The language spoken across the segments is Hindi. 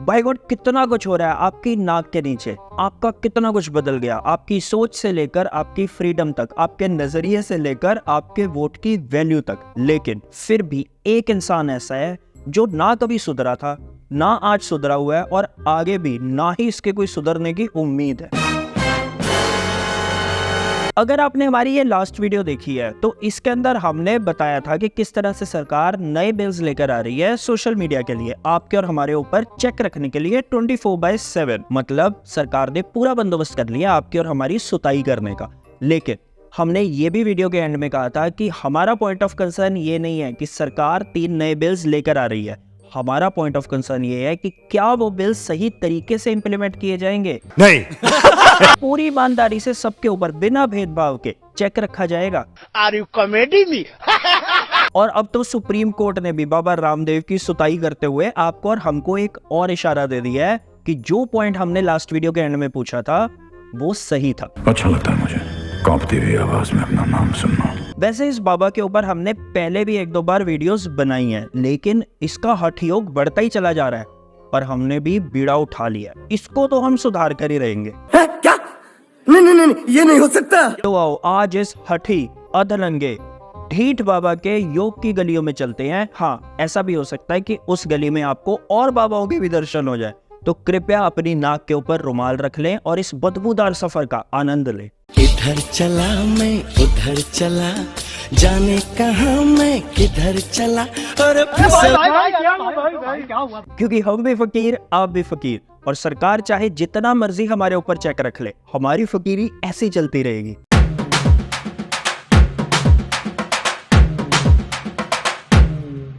बाय गॉड कितना कुछ हो रहा है आपकी नाक के नीचे। आपका कितना कुछ बदल गया, आपकी सोच से लेकर आपकी फ्रीडम तक, आपके नजरिए से लेकर आपके वोट की वैल्यू तक। लेकिन फिर भी एक इंसान ऐसा है जो ना कभी सुधरा था, ना आज सुधरा हुआ है और आगे भी ना ही इसके कोई सुधरने की उम्मीद है। अगर आपने हमारी ये लास्ट वीडियो देखी है तो इसके अंदर हमने बताया था कि किस तरह से सरकार नए बिल्स लेकर आ रही है सोशल मीडिया के लिए, आपके और हमारे ऊपर चेक रखने के लिए 24/7। मतलब सरकार ने पूरा बंदोबस्त कर लिया आपकी और हमारी सुताई करने का। लेकिन हमने ये भी वीडियो के एंड में कहा था कि हमारा पॉइंट ऑफ कंसर्न ये नहीं है कि सरकार 3 नए बिल्स लेकर आ रही है। हमारा पॉइंट ऑफ कंसर्न ये है कि क्या वो बिल सही तरीके से इंप्लीमेंट किए जाएंगे। नहीं पूरी ईमानदारी से सबके ऊपर बिना भेदभाव के चेक रखा जाएगा। Are you comedy me? और अब तो सुप्रीम कोर्ट ने भी बाबा रामदेव की सुताई करते हुए आपको और हमको एक और इशारा दे दिया है कि जो पॉइंट हमने लास्ट वीडियो के एंड में पूछा था वो सही था। अच्छा लगता है मुझे कांपती हुई आवाज में अपना नाम सुनना। वैसे इस बाबा के ऊपर हमने पहले भी 1-2 बार वीडियोस बनाई हैं, लेकिन इसका हठ योग बढ़ता ही चला जा रहा है और हमने भी बीड़ा उठा लिया। इसको तो हम सुधार कर ही रहेंगे। क्या? नहीं, ये नहीं हो सकता। तो आओ आज इस हठी, अधलंगे, ढीठ बाबा के योग की गलियों में चलते हैं। हाँ, ऐसा भी हो सकता है कि उस गली में आपको और बाबाओं के भी दर्शन हो जाए। तो कृपया अपनी नाक के ऊपर रुमाल रख लें और इस बदबूदार सफर का आनंद लें। इधर चला मैं उधर चला, जाने कहां मैं किधर चला। और क्योंकि हम भी फकीर, आप भी फकीर, और सरकार चाहे जितना मर्जी हमारे ऊपर चेक रख ले, हमारी फकीरी ऐसी चलती रहेगी।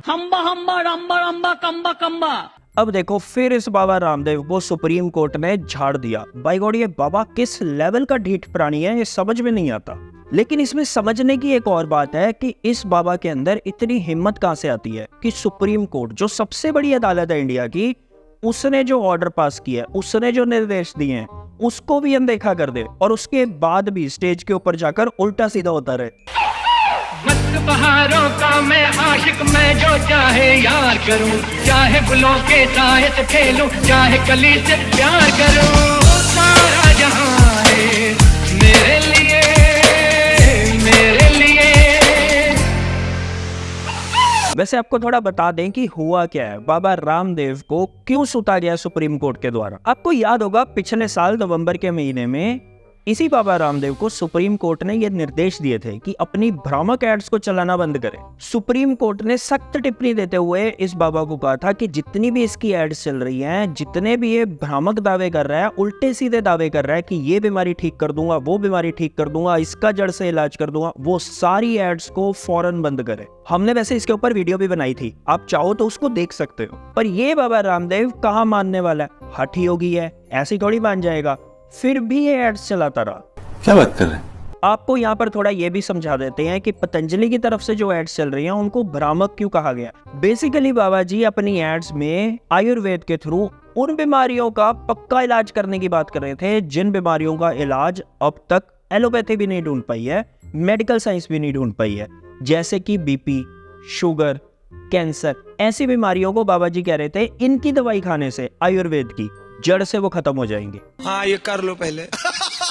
हम्बा हम्बा रम्बा रम्बा कम्बा कम्बा। अब देखो फिर इस बाबा रामदेव को सुप्रीम कोर्ट ने झाड़ दिया। बाय गॉड, ये बाबा किस लेवल का ढीठ प्राणी है ये समझ में नहीं आता। लेकिन इसमें समझने की एक और बात है कि इस बाबा के अंदर इतनी हिम्मत कहां से आती है कि सुप्रीम कोर्ट जो सबसे बड़ी अदालत है इंडिया की, उसने जो ऑर्डर पास किया है, उसने जो निर्देश दिए हैं, उसको भी अनदेखा कर दे और उसके बाद भी स्टेज के ऊपर जाकर उल्टा सीधा होता रहे। मस्त बहारों का मैं आशिक, मैं जो चाहे यार करूं, चाहे गुलों के साए से खेलूं, चाहे कली से प्यार करूं। सारा जहां है मेरे लिए, मेरे लिए। वैसे आपको थोड़ा बता दें कि हुआ क्या है, बाबा रामदेव को क्यों सुता गया सुप्रीम कोर्ट के द्वारा। आपको याद होगा पिछले साल नवंबर के महीने में इसी बाबा रामदेव को सुप्रीम कोर्ट ने यह निर्देश दिए थे कि अपनी भ्रामक एड्स को चलाना बंद करें। सुप्रीम कोर्ट ने सख्त टिप्पणी देते हुए इस बाबा को कहा था कि जितनी भी इसकी एड्स चल रही हैं, जितने भी ये भ्रामक दावे कर रहा है, उल्टे सीधे दावे कर रहा है कि ये बीमारी ठीक कर दूंगा, वो बीमारी ठीक कर दूंगा, इसका जड़ से इलाज कर दूंगा, वो सारी एड्स को फौरन बंद करे। हमने वैसे इसके ऊपर वीडियो भी बनाई थी, आप चाहो तो उसको देख सकते हो। पर ये बाबा रामदेव कहाँ मानने वाला है, हठी होगी है, ऐसी थोड़ी मान जाएगा। फिर भी ये एड्स चलाता रहा। क्या बात कर रहे हैं? आपको यहाँ पर थोड़ा ये भी समझा देते हैं कि पतंजलि की तरफ से जो एड्स चल रही हैं उनको भ्रामक क्यों कहा गया। बेसिकली बाबा जी अपनी एड्स में आयुर्वेद के थ्रू उन बीमारियों का पक्का इलाज करने की बात कर रहे थे जिन बीमारियों का इलाज अब तक एलोपैथी भी नहीं ढूंढ पाई है, मेडिकल साइंस भी नहीं ढूंढ पाई है। जैसे कि बीपी, शुगर, कैंसर, ऐसी बीमारियों को बाबा जी कह रहे थे इनकी दवाई खाने से, आयुर्वेद की जड़ से वो खत्म हो जाएंगे। हाँ, ये कर लो पहले।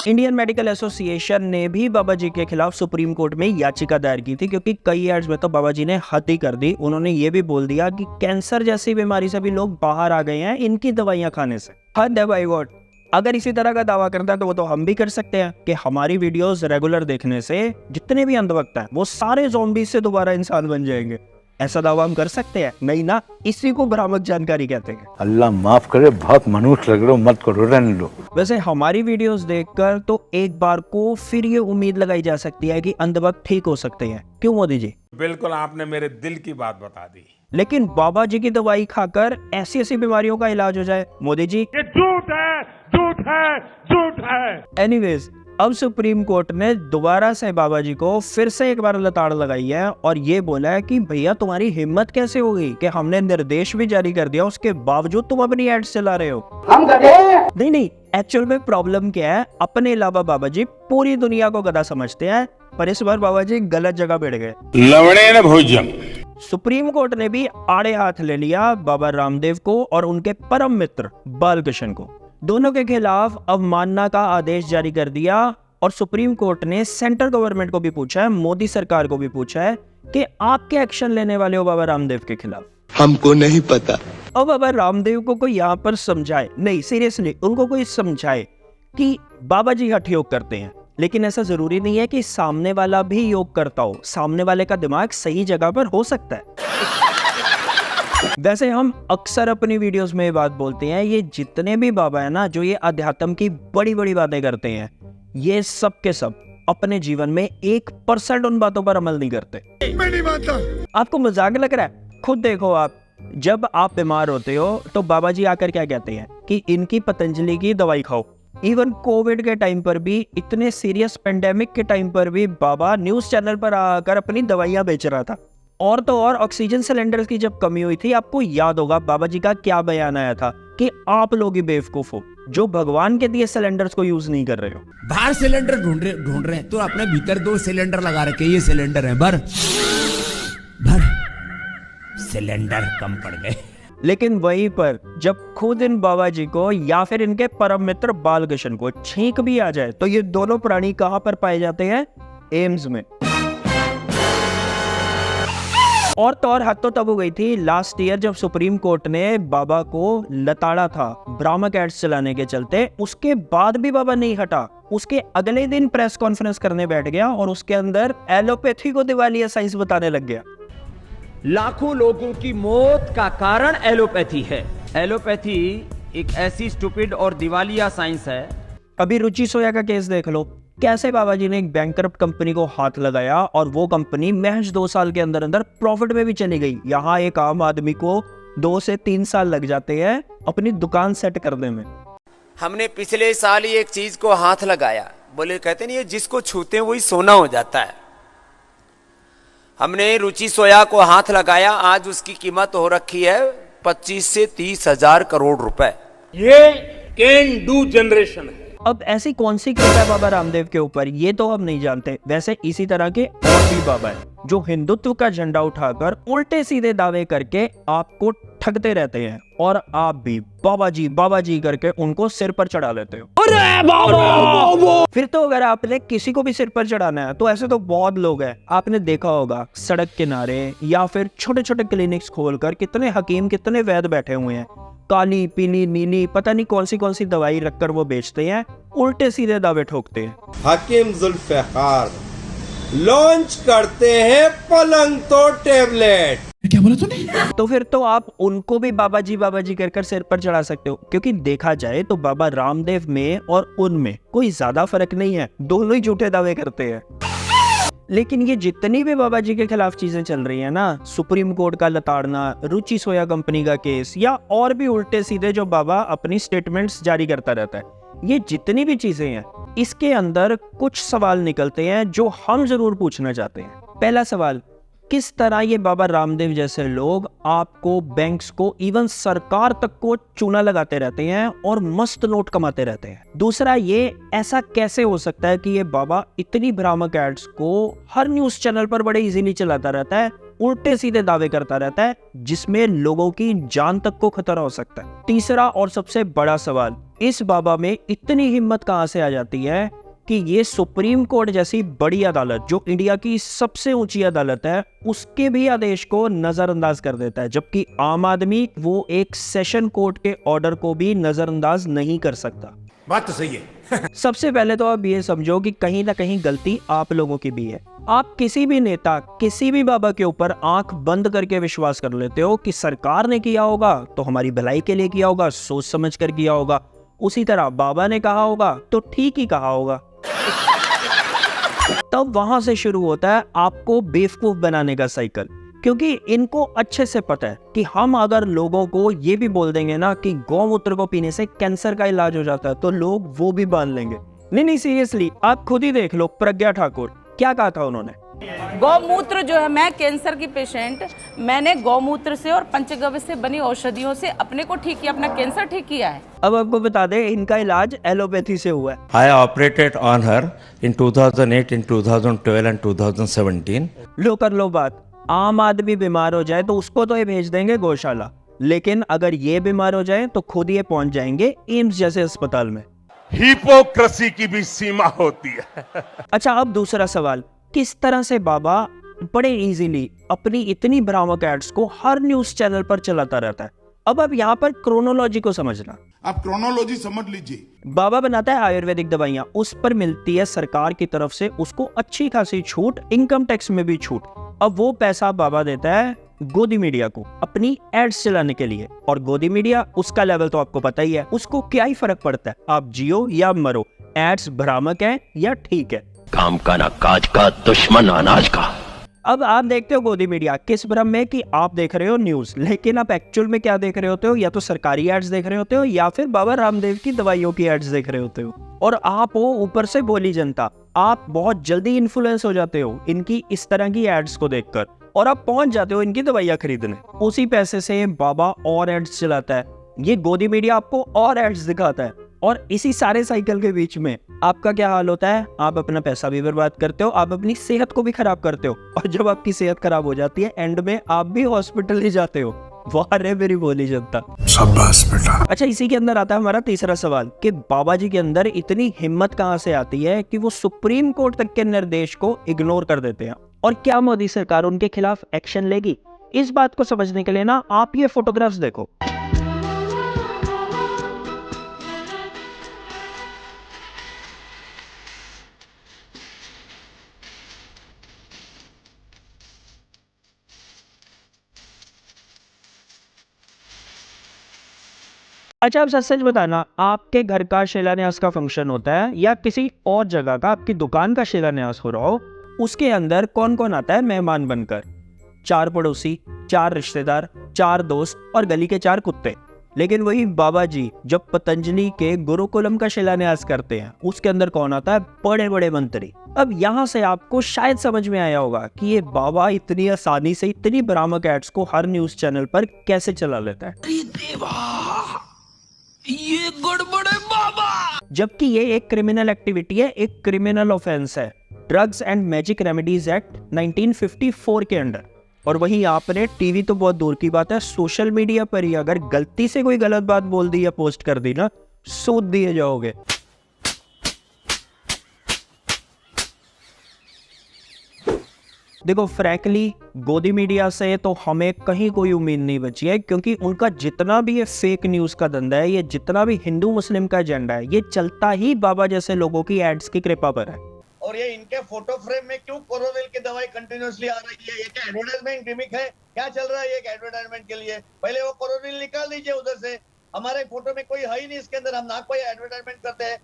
इंडियन मेडिकल एसोसिएशन ने भी बाबा जी के खिलाफ सुप्रीम कोर्ट में याचिका दायर की थी, क्योंकि कई एड्स में तो बाबा जी ने हद ही कर दी। उन्होंने ये भी बोल दिया कि कैंसर जैसी बीमारी से भी लोग बाहर आ गए हैं इनकी दवाइयां खाने से। हद है बाय गॉड। अगर इसी तरह का दावा करता है तो वो तो हम भी कर सकते हैं कि हमारी वीडियोस रेगुलर देखने से जितने भी अंधभक्त हैं वो सारे ज़ॉम्बी से दोबारा इंसान बन जाएंगे। ऐसा दावा हम कर सकते हैं? नहीं ना, इसी को भ्रामक जानकारी कहते हैं। अल्लाह माफ करे, बहुत मनुष्य लग रहे हो, मत करो, रहने दो। वैसे हमारी वीडियोस देखकर तो एक बार को फिर ये उम्मीद लगाई जा सकती है कि अंधभक्त ठीक हो सकते हैं। क्यों मोदी जी? बिल्कुल, आपने मेरे दिल की बात बता दी। लेकिन बाबा जी की दवाई खाकर ऐसी ऐसी बीमारियों का इलाज हो जाए, मोदी जी ये झूठ है, झूठ है, झूठ है। एनीवेज, अब सुप्रीम कोर्ट ने दोबारा से बाबा जी को फिर से एक बार लताड़ लगाई है और ये बोला है कि भैया तुम्हारी हिम्मत कैसे होगी कि हमने निर्देश भी जारी कर दिया उसके बावजूद तुम अपनी एड्स चला रहे हो। हम गधे हैं। नहीं, एक्चुअल में प्रॉब्लम क्या है, अपने अलावा बाबा जी पूरी दुनिया को गधा समझते हैं, पर इस बार बाबा जी गलत जगह बैठ गए। लवणे न भोजम। सुप्रीम कोर्ट ने भी आड़े हाथ ले लिया बाबा रामदेव को और उनके परम मित्र बालकृष्ण को। दोनों के खिलाफ अवमानना का आदेश जारी कर दिया और सुप्रीम कोर्ट ने सेंट्रल गवर्नमेंट को भी पूछा है, मोदी सरकार को भी पूछा है कि आप क्या एक्शन लेने वाले हो बाबा रामदेव के खिलाफ। हमको नहीं पता। अब बाबा रामदेव को कोई यहाँ पर समझाए, नहीं सीरियसली उनको कोई समझाए कि बाबा जी हठ योग करते हैं, लेकिन ऐसा जरूरी नहीं है कि सामने वाला भी योग करता हो। सामने वाले का दिमाग सही जगह पर हो सकता है। वैसे हम अक्सर अपनी वीडियोस में ये बात बोलते हैं, ये जितने भी बाबा है ना जो ये अध्यात्म की बड़ी बड़ी बातें करते हैं, ये सब के सब अपने जीवन में 1% उन बातों पर अमल नहीं करते। मैं नहीं मानता। आपको मजाक लग रहा है? खुद देखो आप, जब आप बीमार होते हो तो बाबा जी आकर क्या कहते हैं कि इनकी पतंजलि की दवाई खाओ। इवन कोविड के टाइम पर भी, इतने सीरियस पेंडेमिक के टाइम पर भी बाबा न्यूज चैनल पर आकर अपनी दवाइयां बेच रहा था। और तो और ऑक्सीजन सिलेंडर्स की जब कमी हुई थी, आपको याद होगा बाबा जी का क्या बयान आया था कि आप लोग ही बेवकूफ हो जो भगवान के दिए सिलेंडर्स को यूज नहीं कर रहे हो। बाहर सिलेंडर ढूंढ रहे हैं तो अपने भीतर 2 सिलेंडर लगा रखे, ये सिलेंडर है, भर सिलेंडर कम पड़ गए। लेकिन वहीं पर जब खुद इन बाबा जी को या फिर इनके परम मित्र बालकृष्ण को छींक भी आ जाए तो ये दोनों प्राणी कहां पर पाए जाते हैं? एम्स में। और तो और हद तो तब हो गई थी लास्ट ईयर जब सुप्रीम कोर्ट ने बाबा को लताड़ा था भ्रामक एड्स चलाने के चलते। उसके बाद भी बाबा नहीं हटा, उसके अगले दिन प्रेस कॉन्फ्रेंस करने बैठ गया और उसके अंदर एलोपैथी को दिवालिया साइंस बताने लग गया। लाखों लोगों की मौत का कारण एलोपैथी है। एलोपैथी एक ऐसी स्टूपिड और दिवालिया साइंस है। अभी रुचि सोया का केस देख लो, कैसे बाबा जी ने एक बैंकरप्ट कंपनी को हाथ लगाया और वो कंपनी महज 2 साल के अंदर अंदर प्रॉफिट में भी चली गई। यहाँ एक आम आदमी को 2 से 3 साल लग जाते हैं अपनी दुकान सेट करने में। हमने पिछले साल ही एक चीज को हाथ लगाया, बोले कहते नहीं, ये जिसको छूते हैं वही सोना हो जाता है। हमने रुचि सोया को हाथ लगाया, आज उसकी कीमत हो रखी है 25 से 30 हजार करोड़ रुपए। ये कैन डू जनरेशन है। अब ऐसी कौन सी कृपा है बाबा रामदेव के ऊपर, ये तो हम नहीं जानते। वैसे इसी तरह के और भी बाबा है जो हिंदुत्व का झंडा उठाकर उल्टे सीधे दावे करके आपको ठगते रहते हैं और आप भी बाबा जी करके उनको सिर पर चढ़ा लेते हो। अरे बाबा! फिर तो अगर आपने किसी को भी सिर पर चढ़ाना है तो ऐसे तो बहुत लोग हैं। आपने देखा होगा सड़क किनारे या फिर छोटे छोटे क्लिनिक्स खोलकर कितने हकीम, कितने वैद्य बैठे हुए हैं। काली पीली नीली पता नहीं कौन सी दवाई रखकर वो बेचते हैं, उल्टे सीधे दावे ठोकते हैं। हकीम जुल्फिकार लॉन्च करते हैं पलंग तो टेबलेट। क्या बोला तूने? तो फिर तो आप उनको भी बाबा जी कर सिर पर चढ़ा सकते हो, क्योंकि देखा जाए तो बाबा रामदेव में और उनमें कोई ज्यादा फर्क नहीं है, दोनों ही झूठे दावे करते हैं। लेकिन ये जितनी भी बाबा जी के खिलाफ चीजें चल रही है ना, सुप्रीम कोर्ट का लताड़ना, रुचि सोया कंपनी का केस या और भी उल्टे सीधे जो बाबा अपनी स्टेटमेंट्स जारी करता रहता है, ये जितनी भी चीजें हैं इसके अंदर कुछ सवाल निकलते हैं जो हम जरूर पूछना चाहते हैं। पहला सवाल, किस तरह ये बाबा रामदेव जैसे लोग आपको, बैंक्स को, इवन सरकार तक को चूना लगाते रहते हैं और मस्त नोट कमाते रहते हैं। दूसरा, ये ऐसा कैसे हो सकता है कि ये बाबा इतनी भ्रामक एड्स को हर न्यूज चैनल पर बड़े इजीली चलाता रहता है, उल्टे सीधे दावे करता रहता है जिसमें लोगों की जान तक को खतरा हो सकता है। तीसरा और सबसे बड़ा सवाल, इस बाबा में इतनी हिम्मत कहां से आ जाती है कि ये सुप्रीम कोर्ट जैसी बड़ी अदालत, जो इंडिया की सबसे ऊंची अदालत है, उसके भी आदेश को नजरअंदाज कर देता है, जबकि आम आदमी वो एक सेशन कोर्ट के ऑर्डर को भी नजरअंदाज नहीं कर सकता। बात तो सही है। सबसे पहले तो आप ये समझो कि कहीं ना कहीं गलती आप लोगों की भी है। आप किसी भी नेता, किसी भी बाबा के ऊपर आंख बंद करके विश्वास कर लेते हो कि सरकार ने किया होगा तो हमारी भलाई के लिए किया होगा, सोच समझ कर किया होगा, उसी तरह बाबा ने कहा होगा तो ठीक ही कहा होगा। तब वहां से शुरू होता है आपको बेवकूफ बनाने का साइकिल, क्योंकि इनको अच्छे से पता है कि हम अगर लोगों को ये भी बोल देंगे ना कि गौमूत्र को पीने से कैंसर का इलाज हो जाता है, तो लोग वो भी मान लेंगे। नहीं सीरियसली, आप खुद ही देख लो, प्रज्ञा ठाकुर क्या कहा था उन्होंने। गौमूत्र जो है, मैं कैंसर की पेशेंट, मैंने गौमूत्र से और पंचगव्य से बनी औषधियों से अपने को ठीक किया, अपना कैंसर ठीक किया है। अब आपको बता दें, इनका इलाज एलोपैथी से हुआ है। I operated on her in 2008, in 2012 and 2017. लो कर लो बात, आम आदमी बीमार हो जाए तो उसको तो ये भेज देंगे गौशाला, लेकिन अगर ये बीमार हो जाए तो खुद ये पहुंच जाएंगे एम्स जैसे अस्पताल में। हिपोक्रेसी की भी सीमा होती है। अच्छा, अब दूसरा सवाल, किस तरह से बाबा बड़े इजीली अपनी इतनी भ्रामक एड्स को हर न्यूज चैनल पर चलाता रहता है। अब यहाँ पर क्रोनोलॉजी को समझना। आप क्रोनोलॉजी समझ लीजिए। बाबा बनाता है आयुर्वेदिक दवाइयां, उस पर मिलती है सरकार की तरफ से उसको अच्छी खासी छूट, इनकम टैक्स में भी छूट। अब वो पैसा बाबा देता है गोदी मीडिया को अपनी एड्स चलाने के लिए, और गोदी मीडिया उसका लेवल तो आपको पता ही है, उसको क्या ही फर्क पड़ता है आप जियो या मरो, एड्स भ्रामक है या ठीक है। काम का ना काज का, दुश्मन अनाज का। अब आप देखते हो गोदी मीडिया किस भ्रम में कि आप देख रहे हो न्यूज, लेकिन आप एक्चुअल में क्या देख रहे होते हो, या तो सरकारी एड्स देख रहे होते हो या फिर बाबा रामदेव की दवाइयों की एड्स देख रहे होते हो। और आप हो ऊपर से भोली जनता, आप बहुत जल्दी इन्फ्लुएंस हो जाते हो इनकी इस तरह की एड्स को देखकर, और आप पहुंच जाते हो इनकी दवाइयां खरीदने। उसी पैसे से बाबा और एड्स चलाता है, ये गोदी मीडिया आपको और एड्स दिखाता है, और इसी सारे साइकिल के बीच में आपका क्या हाल होता है, आप अपना पैसा भी बर्बाद करते हो, आप अपनी सेहत को भी खराब करते हो, और जब आपकी सेहत खराब हो जाती है एंड में आप भी हॉस्पिटल ही जाते हो। वाह रे मेरी बोली जनता, शाबाश बेटा। अच्छा, इसी के अंदर आता है हमारा तीसरा सवाल कि बाबा जी के अंदर इतनी हिम्मत कहां से आती है कि वो सुप्रीम कोर्ट तक के निर्देश को इग्नोर कर देते हैं, और क्या मोदी सरकार उनके खिलाफ एक्शन लेगी? इस बात को समझने के लिए ना आप ये फोटोग्राफ्स देखो। अच्छा, अब सच सच बताना, आपके घर का शिलान्यास का फंक्शन होता है या किसी और जगह का, आपकी दुकान का शिलान्यास हो रहा हो, उसके अंदर कौन कौन आता है मेहमान बनकर? 4 पड़ोसी, 4 रिश्तेदार, 4 दोस्त और गली के 4 कुत्ते। लेकिन वही बाबा जी जब पतंजलि के गुरुकुलम का शिलान्यास करते हैं, उसके अंदर कौन आता है? बड़े बड़े मंत्री। अब यहाँ से आपको शायद समझ में आया होगा कि ये बाबा इतनी आसानी से इतनी भ्रामक एड्स को हर न्यूज चैनल पर कैसे चला लेता है। अरे देवा, ये गड़बड़ है बाबा। जबकि ये एक क्रिमिनल एक्टिविटी है, एक क्रिमिनल ऑफेंस है, drugs and magic remedies act 1954 के अंडर। और वहीं आपने टीवी तो बहुत दूर की बात है, सोशल मीडिया पर ही अगर गलती से कोई गलत बात बोल दी या पोस्ट कर दी ना, सूद दिए जाओगे। देखो फ्रैंकली, गोदी मीडिया से तो हमें कहीं कोई उम्मीद नहीं बची है, क्योंकि उनका जितना भी ये फेक न्यूज का धंधा है, ये जितना भी हिंदू मुस्लिम का एजेंडा है, ये चलता ही बाबा जैसे लोगों की एड्स की कृपा पर है। और ये इनके फोटो फ्रेम में क्यों कोरोनिल की दवाई कंटिन्यूअसली आ रही है? ये क्या एडवर्टाइजमेंट गिमिक है? क्या चल रहा है ये एडवर्टाइजमेंट के लिए? पहले वो कोरोनिल निकाल दीजिए उधर से, हमारे फोटो में कोई है ही नहीं इसके अंदर, हम ना कोई एडवर्टाइजमेंट करते हैं।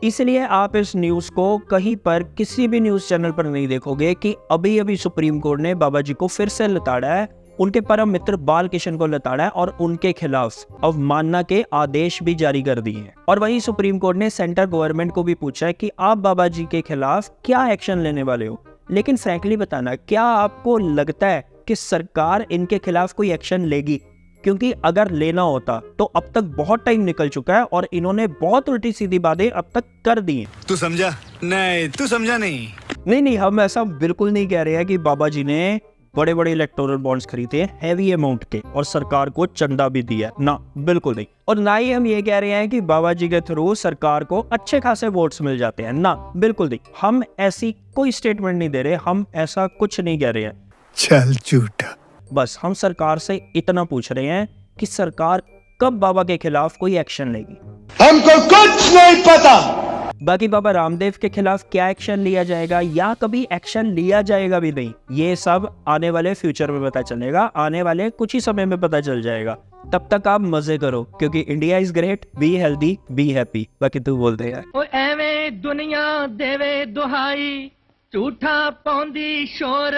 इसलिए आप इस न्यूज को कहीं पर किसी भी न्यूज चैनल पर नहीं देखोगे कि अभी अभी सुप्रीम कोर्ट ने बाबा जी को फिर से लताड़ा है, उनके परम मित्र बाल किशन को लताड़ा है, और उनके खिलाफ अवमानना के आदेश भी जारी कर दिए हैं। और वहीं सुप्रीम कोर्ट ने सेंट्रल गवर्नमेंट को भी पूछा है कि आप बाबा जी के खिलाफ क्या एक्शन लेने वाले हो। लेकिन फ्रैंकली बताना, क्या आपको लगता है कि सरकार इनके खिलाफ कोई एक्शन लेगी? क्योंकि अगर लेना होता तो अब तक बहुत टाइम निकल चुका है, और इन्होंने बहुत उल्टी सीधी बातें अब तक कर दी हैं। तू समझा? नहीं, तू समझा नहीं। नहीं, हम ऐसा बिल्कुल नहीं कह रहे हैं कि बाबा जी ने बड़े बड़े इलेक्टोरल बॉन्ड्स खरीदे हैं हैवी अमाउंट के और सरकार को चंदा भी दिया, ना बिल्कुल नहीं। और ना ही हम ये कह रहे हैं कि बाबा जी के थ्रू सरकार को अच्छे खासे वोट्स मिल जाते हैं, ना बिल्कुल नहीं। हम ऐसी कोई स्टेटमेंट नहीं दे रहे, हम ऐसा कुछ नहीं कह रहे हैं। चल झूठा। बस हम सरकार से इतना पूछ रहे हैं कि सरकार कब बाबा के खिलाफ कोई एक्शन लेगी। हमको कुछ नहीं पता। बाकी बाबा रामदेव के खिलाफ क्या एक्शन लिया जाएगा या कभी एक्शन लिया जाएगा भी नहीं, ये सब आने वाले फ्यूचर में पता चलेगा, आने वाले कुछ ही समय में पता चल जाएगा। तब तक आप मजे करो, क्योंकि India is great, be healthy, be happy. बाकी तू बोल दे यार। ओ एवें दुनिया देवे दुहाई, झूठा पौंदी शोर,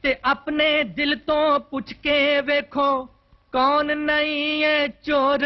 ते अपने दिल तो पुछ के वेखो, कौन नहीं है चोर।